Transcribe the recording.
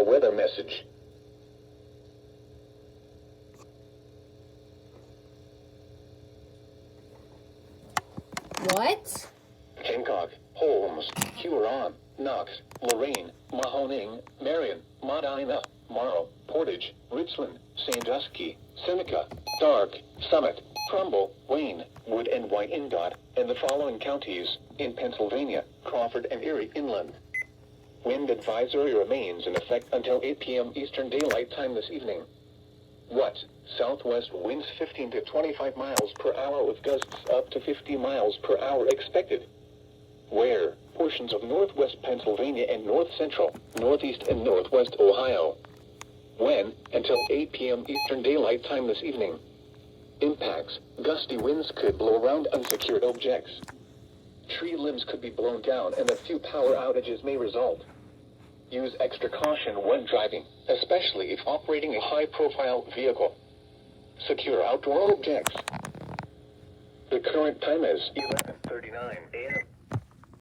a weather message. What? Hancock, Holmes, Huron, Knox, Lorraine, Mahoning, Marion, Medina, Morrow, Portage, Richland, Sandusky, Seneca, Stark, Summit, Trumbull, Wayne, Wood and Wyandotte, and the following counties, in Pennsylvania, Crawford and Erie Inland. Wind advisory remains in effect until 8 p.m. Eastern Daylight Time this evening. What? Southwest winds 15 to 25 miles per hour with gusts up to 50 miles per hour expected. Where? Portions of northwest Pennsylvania and north central, northeast and northwest Ohio. When? Until 8 p.m. Eastern Daylight Time this evening. Impacts. Gusty winds could blow around unsecured objects. Tree limbs could be blown down and a few power outages may result. Use extra caution when driving, especially if operating a high-profile vehicle. Secure outdoor objects. The current time is 11:39 a.m.